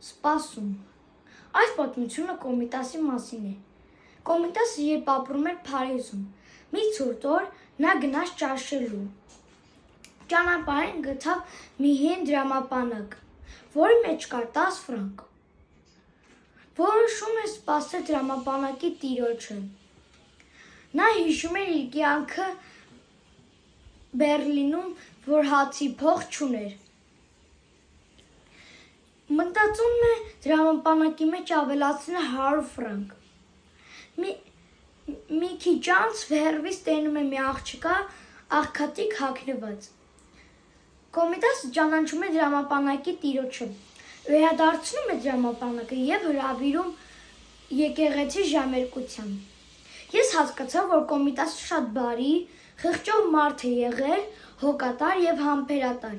Սպասում։ Այս պատմությունը Կոմիտասի մասին է։ Կոմիտասը երբ ապրում էր Փարիզում, մի ցուրտ օր նա գնաց ճաշելու։ Ճանապարհին գտավ մի հին դրամապանակ, որի մեջ կար 10 ֆրանկ։ Որոշում էր սպասել դրամապանակի տիրոջը։ Նա հիշում էր իր կյանքը Բերլինում, որ հացի փող չուներ։ Մտածում է դրամապանակի մեջ ավելացնել 100 ֆրանկ։ Մի քիչ անց վերևից տեսնում է մի աղջկա աղքատիկ հագնված։ Կոմիտասը ճանաչում է դրամապանակի տիրոջը, վերադարձնում է դրամապանակը և հրավիրում եկեղեցի ժամերկության։ Ես հասկացա, որ Կոմիտասը շատ բարի, խղճով մարդ է եղել, հոգատար և համբերատար։